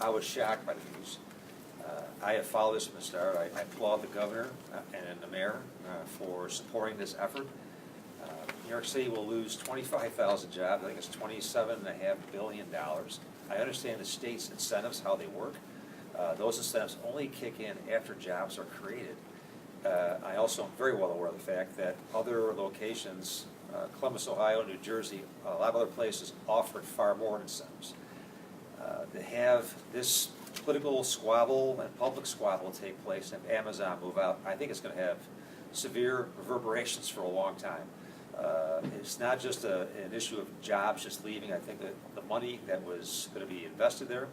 I was shocked by the news. I have followed this from the start. I applaud the governor and the mayor for supporting this effort. New York City will lose 25,000 jobs. I think it's $27.5 billion. I understand the state's incentives, how they work. Those incentives only kick in after jobs are created. I also am very well aware of the fact that other locations, Columbus, Ohio, New Jersey, a lot of other places offered far more incentives. To have this political squabble and public squabble take place and Amazon move out, I think it's going to have severe reverberations for a long time. It's not just an issue of jobs just leaving. I think that the money that was going to be invested there,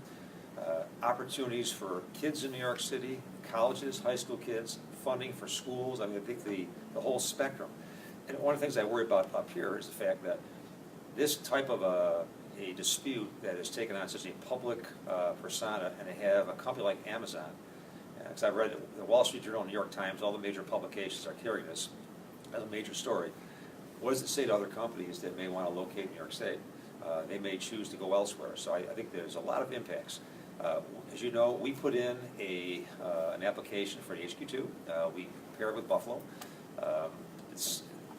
opportunities for kids in New York City, colleges, high school kids, funding for schools, I mean, I think the whole spectrum. And one of the things I worry about up here is the fact that this type of a dispute that has taken on such a public persona, and they have a company like Amazon, because I've read the Wall Street Journal, New York Times, all the major publications are carrying this as a major story. What does it say to other companies that may want to locate in New York State? They may choose to go elsewhere. So I think there's a lot of impacts. As you know, we put in an application for the HQ2. We paired with Buffalo.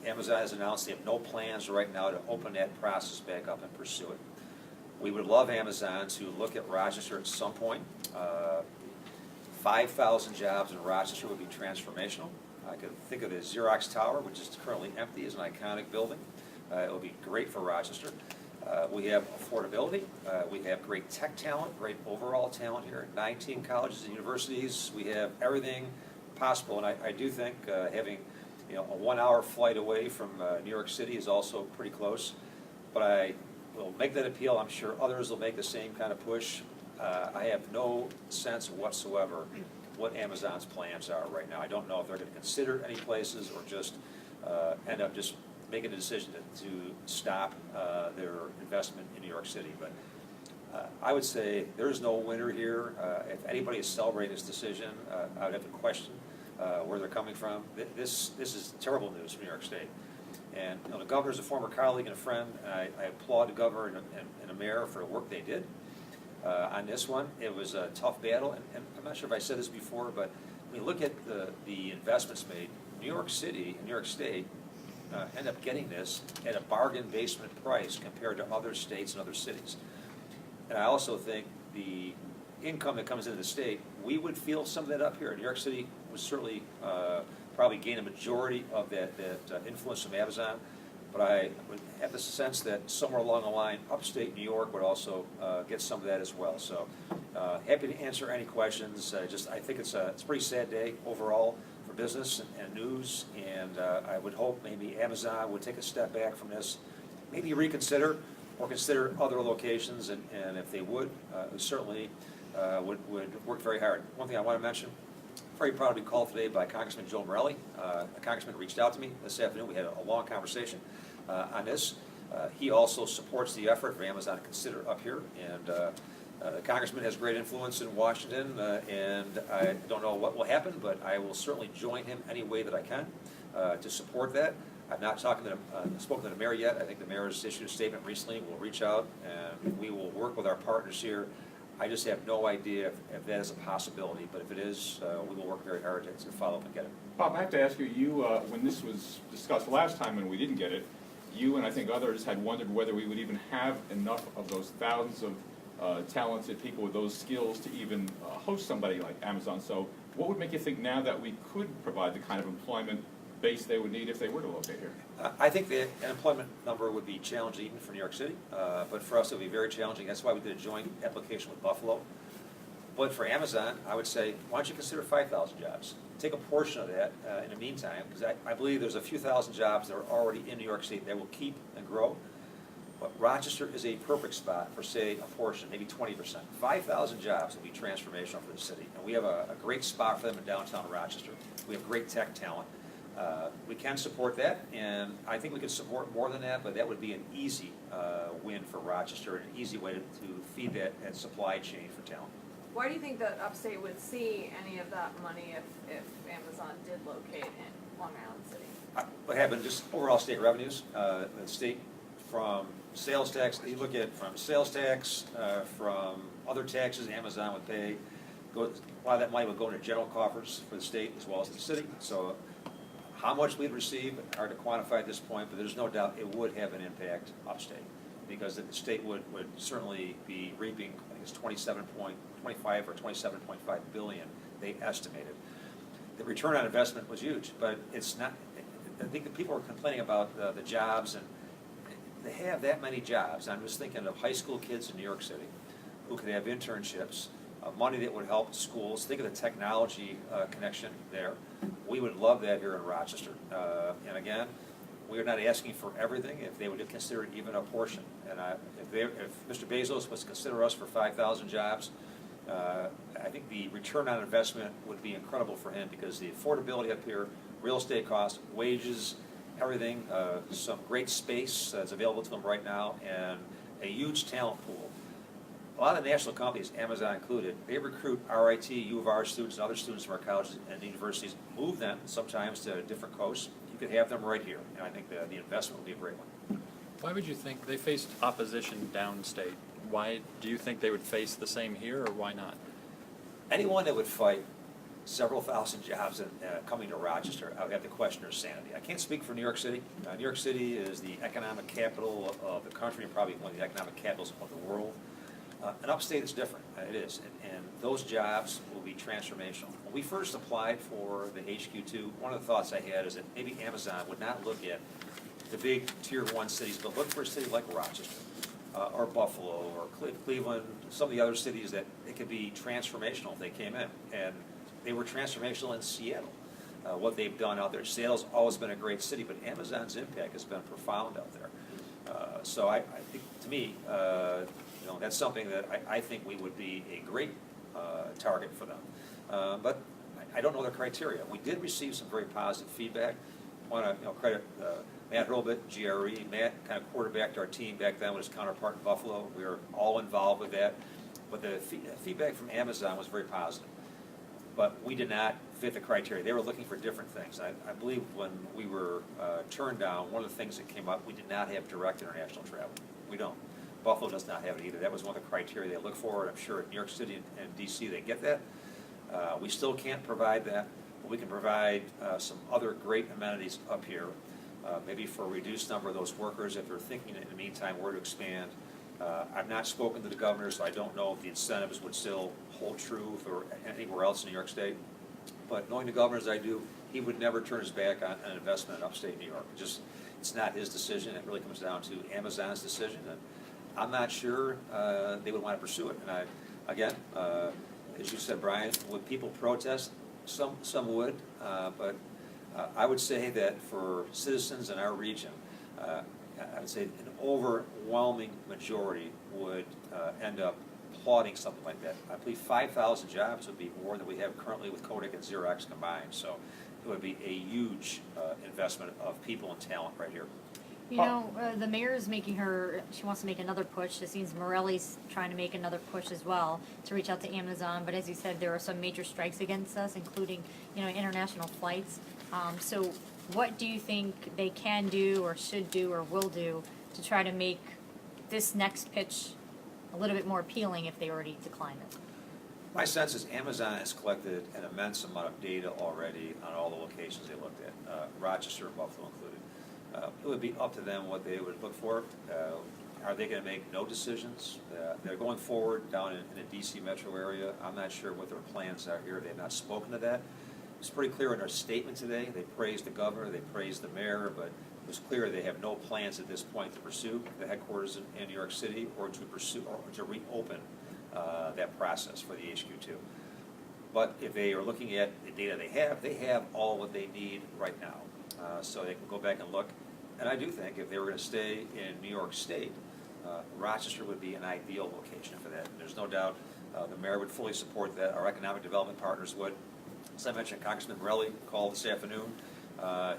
Amazon has announced they have no plans right now to open that process back up and pursue it. We would love Amazon to look at Rochester at some point. 5,000 jobs in Rochester would be transformational. I could think of the Xerox Tower, which is currently empty, as an iconic building. It would be great for Rochester. We have affordability. We have great tech talent, great overall talent here. 19 colleges and universities. We have everything possible, and I do think having a 1-hour flight away from New York City is also pretty close. But I will make that appeal. I'm sure others will make the same kind of push. I have no sense whatsoever what Amazon's plans are right now. I don't know if they're going to consider any places or just end up just making a decision to stop their investment in New York City. But I would say there's no winner here. If anybody is celebrating this decision, I would have to question where they're coming from. This is terrible news for New York State. And the governor's a former colleague and a friend, and I applaud the governor and the mayor for the work they did. On this one, it was a tough battle, and I'm not sure if I said this before, but when you look at the investments made, New York City and New York State end up getting this at a bargain basement price compared to other states and other cities. And I also think the income that comes into the state, we would feel some of that up here. New York City would certainly probably gain a majority of that influence from Amazon. But I would have the sense that somewhere along the line, upstate New York would also get some of that as well. So happy to answer any questions. I think it's a pretty sad day overall for business and news, and I would hope maybe Amazon would take a step back from this, maybe reconsider or consider other locations, and if they would, certainly would work very hard. One thing I want to mention, very proud to be called today by Congressman Joe Morelli. A congressman reached out to me this afternoon. We had a long conversation on this. He also supports the effort for Amazon to consider up here, and the congressman has great influence in Washington, and I don't know what will happen, but I will certainly join him any way that I can to support that. I've not spoken to the mayor yet. I think the mayor has issued a statement recently. We'll reach out, and we will work with our partners here. I just have no idea if that is a possibility, but if it is, we will work very hard to follow up and get it. Bob, I have to ask you, when this was discussed last time when we didn't get it, you and I think others had wondered whether we would even have enough of those thousands of talented people with those skills to even host somebody like Amazon. So what would make you think now that we could provide the kind of employment base they would need if they were to locate here? I think the unemployment number would be challenging even for New York City, but for us it would be very challenging. That's why we did a joint application with Buffalo. But for Amazon, I would say, why don't you consider 5,000 jobs? Take a portion of that in the meantime, because I believe there's a few thousand jobs that are already in New York State that will keep and grow. But Rochester is a perfect spot for, say, a portion, maybe 20%. 5,000 jobs will be transformational for the city. And we have a great spot for them in downtown Rochester. We have great tech talent. We can support that, and I think we could support more than that, but that would be an easy win for Rochester, and an easy way to feed that supply chain for talent. Why do you think that upstate would see any of that money if Amazon did locate in Long Island City? What happened, just overall state revenues, the state from sales tax, you look at from sales tax, from other taxes Amazon would pay. A lot of that money would go into general coffers for the state as well as the city. So how much we'd receive, hard to quantify at this point, but there's no doubt it would have an impact upstate, because the state would certainly be reaping, I think it's 27.25 or 27.5 billion, they estimated. The return on investment was huge, but it's not, I think that people are complaining about the jobs, and they have that many jobs. I'm just thinking of high school kids in New York City who could have internships, money that would help schools. Think of the technology connection there. We would love that here in Rochester. And again, we're not asking for everything. If they would consider it even a portion, and if Mr. Bezos was to consider us for 5,000 jobs, I think the return on investment would be incredible for him, because the affordability up here, real estate costs, wages, everything, some great space that's available to him right now, and a huge talent pool. A lot of the national companies, Amazon included, they recruit RIT, U of R students, and other students from our colleges and universities, move them sometimes to different coasts. You could have them right here, and I think the investment would be a great one. Why would you think they faced opposition downstate? Why do you think they would face the same here, or why not? Anyone that would fight several thousand jobs coming to Rochester, I would have to question their sanity. I can't speak for New York City. New York City is the economic capital of the country, and probably one of the economic capitals of the world. And upstate is different, it is, and those jobs will be transformational. When we first applied for the HQ2, one of the thoughts I had is that maybe Amazon would not look at the big tier 1 cities, but look for a city like Rochester, or Buffalo, or Cleveland, some of the other cities that it could be transformational if they came in. And they were transformational in Seattle, what they've done out there. Seattle's always been a great city, but Amazon's impact has been profound out there. So I think, to me, that's something that I think we would be a great target for them. But I don't know their criteria. We did receive some very positive feedback. I want to credit Matt Hurlbut, GRE. Matt kind of quarterbacked our team back then with his counterpart in Buffalo. We were all involved with that. But the feedback from Amazon was very positive. But we did not fit the criteria. They were looking for different things. I believe when we were turned down, one of the things that came up, we did not have direct international travel. We don't. Buffalo does not have it either. That was one of the criteria they look for, and I'm sure in New York City and DC they get that. We still can't provide that, but we can provide some other great amenities up here, maybe for a reduced number of those workers if they're thinking in the meantime where to expand. I've not spoken to the governor, so I don't know if the incentives would still hold true for anywhere else in New York State. But knowing the governor as I do, he would never turn his back on an investment in upstate New York. It's not his decision. It really comes down to Amazon's decision, and I'm not sure they would want to pursue it. And again, as you said, Brian, would people protest? Some would, but I would say that for citizens in our region, I would say an overwhelming majority would end up applauding something like that. I believe 5,000 jobs would be more than we have currently with Kodak and Xerox combined. So it would be a huge investment of people and talent right here. You know, the mayor's she wants to make another push. It seems Morelli's trying to make another push as well to reach out to Amazon. But as you said, there are some major strikes against us, including, international flights. So what do you think they can do or should do or will do to try to make this next pitch a little bit more appealing if they already declined it? My sense is Amazon has collected an immense amount of data already on all the locations they looked at, Rochester and Buffalo included. It would be up to them what they would look for. Are they going to make no decisions? They're going forward down in the DC metro area. I'm not sure what their plans are here. They have not spoken to that. It's pretty clear in their statement today. They praised the governor, they praised the mayor, but it was clear they have no plans at this point to pursue the headquarters in New York City or to pursue or to reopen that process for the HQ2. But if they are looking at the data they have all what they need right now. So they can go back and look. And I do think if they were going to stay in New York State, Rochester would be an ideal location for that. There's no doubt the mayor would fully support that. Our economic development partners would. As I mentioned, Congressman Morelli called this afternoon.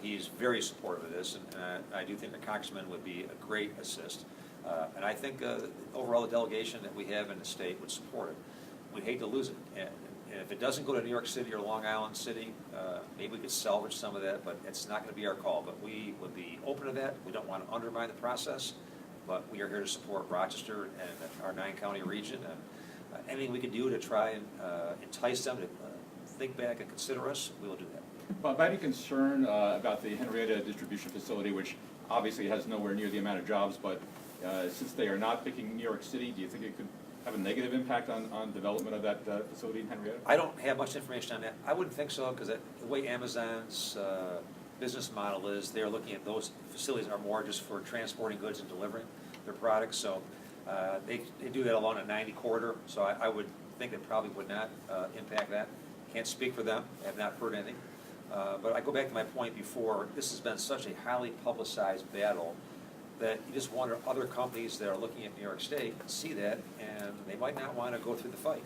He's very supportive of this, and I do think the congressman would be a great assist. And I think overall the delegation that we have in the state would support it. We'd hate to lose it. And if it doesn't go to New York City or Long Island City, maybe we could salvage some of that, but it's not going to be our call. But we would be open to that. We don't want to undermine the process, but we are here to support Rochester and our 9-county region. And Anything we can do to try and entice them to think back and consider us, we will do that. Bob, I had a concern about the Henrietta distribution facility, which obviously has nowhere near the amount of jobs, but since they are not picking New York City, do you think it could have a negative impact on development of that facility in Henrietta? I don't have much information on that. I wouldn't think so, because the way Amazon's business model is, they're looking at those facilities are more just for transporting goods and delivering their products. So they do that along a 90 corridor, so I would think it probably would not impact that. Can't speak for them, I have not heard anything. But I go back to my point before, this has been such a highly publicized battle that you just wonder other companies that are looking at New York State see that, and they might not want to go through the fight.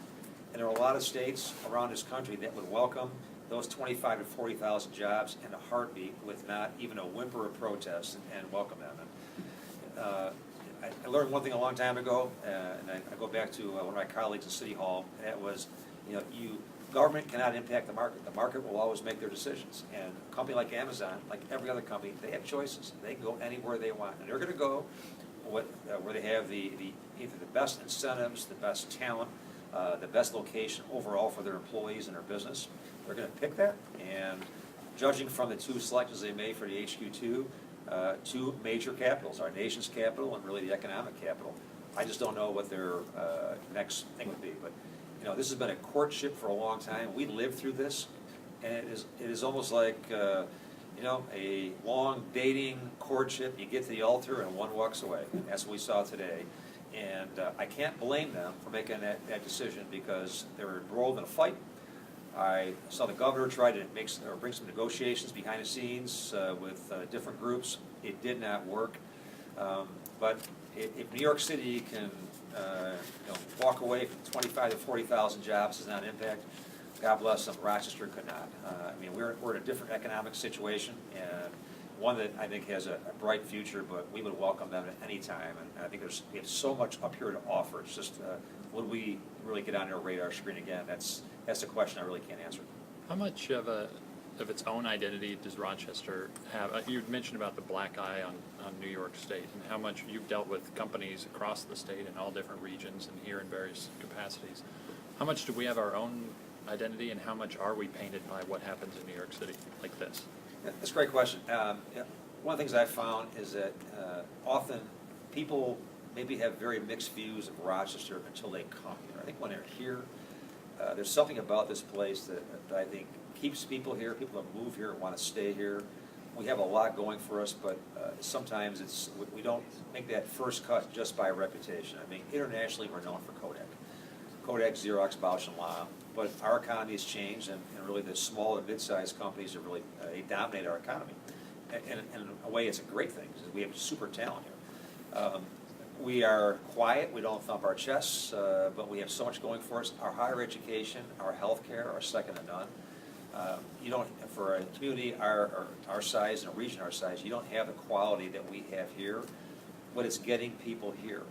And there are a lot of states around this country that would welcome those 25 to 40,000 jobs in a heartbeat with not even a whimper of protest and welcome them. And, I learned one thing a long time ago, and I go back to one of my colleagues in City Hall, and that was, government cannot impact the market. The market will always make their decisions. And a company like Amazon, like every other company, they have choices. They can go anywhere they want. And they're going to go where they have either the best incentives, the best talent, the best location overall for their employees and their business. They're going to pick that. And judging from the two selections they made for the HQ2, two major capitals, our nation's capital and really the economic capital, I just don't know what their next thing would be. But this has been a courtship for a long time. We lived through this, and it is almost like a long dating courtship. You get to the altar and one walks away. And that's what we saw today. And I can't blame them for making that decision because they were embroiled in a fight. I saw the governor try to bring some negotiations behind the scenes with different groups. It did not work. But if New York City can walk away from 25 to 40,000 jobs as not an impact, God bless them. Rochester could not. We're in a different economic situation, and one that I think has a bright future, but we would welcome them at any time. And I think we have so much up here to offer. It's just, would we really get on their radar screen again? That's the question I really can't answer. How much of its own identity does Rochester have? You mentioned about the black eye on New York State, and how much you've dealt with companies across the state in all different regions and here in various capacities. How much do we have our own identity, and how much are we painted by what happens in New York City like this? Yeah, that's a great question. One of the things I've found is that often people maybe have very mixed views of Rochester until they come here. I think when they're here, there's something about this place that I think keeps people here. People that move here want to stay here. We have a lot going for us, but sometimes we don't make that first cut just by reputation. Internationally, we're known for Kodak, Xerox, Bausch & Lomb, but our economy has changed, and really the small and mid-sized companies are really they dominate our economy. And in a way, it's a great thing because we have super talent here. We are quiet. We don't thump our chests, but we have so much going for us. Our higher education, our health care are second to none. For a community our size and a region our size, you don't have the quality that we have here, but it's getting people here.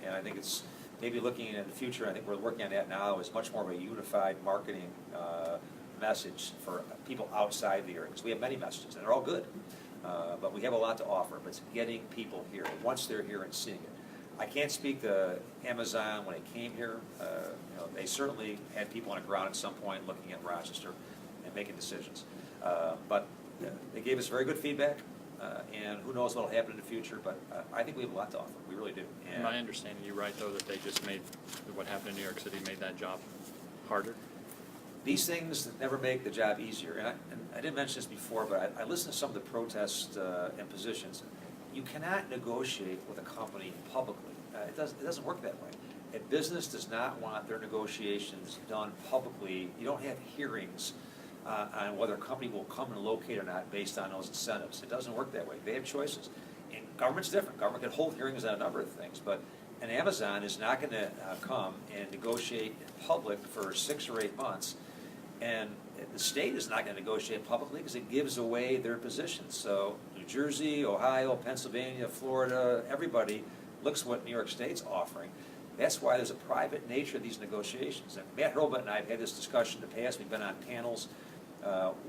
And I think it's maybe looking in the future, I think we're working on that now, is much more of a unified marketing message for people outside the area, because we have many messages, and they're all good. But we have a lot to offer, but it's getting people here, once they're here and seeing it. I can't speak to Amazon when it came here. They certainly had people on the ground at some point looking at Rochester and making decisions. But they gave us very good feedback, and who knows what will happen in the future, but I think we have a lot to offer. We really do. And Am I understanding you right, though, that they just made what happened in New York City made that job harder? these things never make the job easier. And I didn't mention this before, but I listened to some of the protests and positions. You cannot negotiate with a company publicly. It doesn't work that way. A business does not want their negotiations done publicly. You don't have hearings on whether a company will come and locate or not based on those incentives. It doesn't work that way. They have choices. And government's different. Government can hold hearings on a number of things, but an Amazon is not going to come and negotiate in public for 6 or 8 months, and the state is not going to negotiate publicly because it gives away their positions. So New Jersey, Ohio, Pennsylvania, Florida, everybody looks what New York State's offering. That's why there's a private nature of these negotiations. And Matt Hurlbut and I have had this discussion in the past. We've been on panels.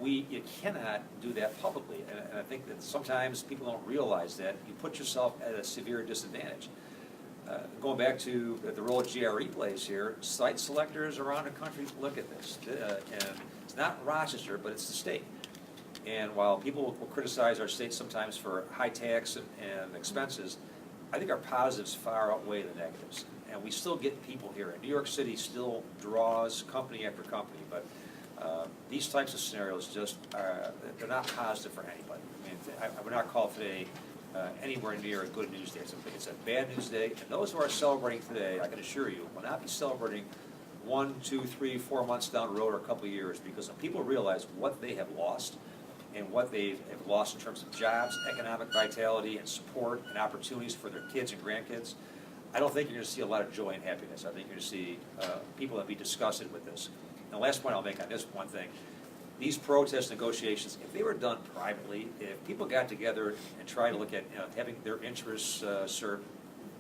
You cannot do that publicly. And I think that sometimes people don't realize that. You put yourself at a severe disadvantage. Going back to the role GRE plays here, site selectors around the country look at this. And it's not Rochester, but it's the state. And while people will criticize our state sometimes for high tax and expenses, I think our positives far outweigh the negatives. And we still get people here. And New York City still draws company after company, but these types of scenarios just are, they're not positive for anybody. I mean, I would not call today anywhere near a good news day. It's a bad news day, and those who are celebrating today, I can assure you, will not be celebrating 1, 2, 3, 4 months down the road or a couple of years, because when people realize what they have lost and what they have lost in terms of jobs, economic vitality, and support and opportunities for their kids and grandkids, I don't think you're going to see a lot of joy and happiness. I think you're going to see people that be disgusted with this. And the last point I'll make on this one thing, these protest negotiations, if they were done privately, if people got together and tried to look at having their interests served,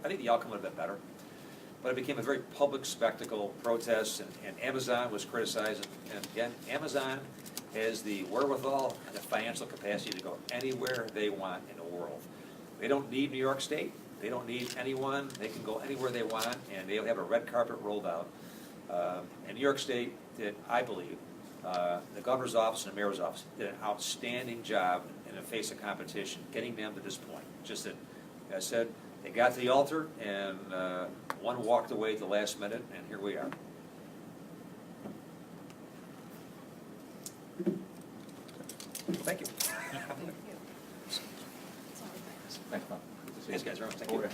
I think the outcome would have been better. But it became a very public spectacle, protests, and Amazon was criticized. And again, Amazon has the wherewithal and the financial capacity to go anywhere they want in the world. They don't need New York State. They don't need anyone. They can go anywhere they want, and they'll have a red carpet rolled out. And New York State did, I believe, the governor's office and the mayor's office did an outstanding job in the face of competition, getting them to this point. Just that, as I said, they got to the altar, and one walked away at the last minute, and here we are. Thank you. Thanks, Bob. Good to see you. Thanks, guys. Thank you.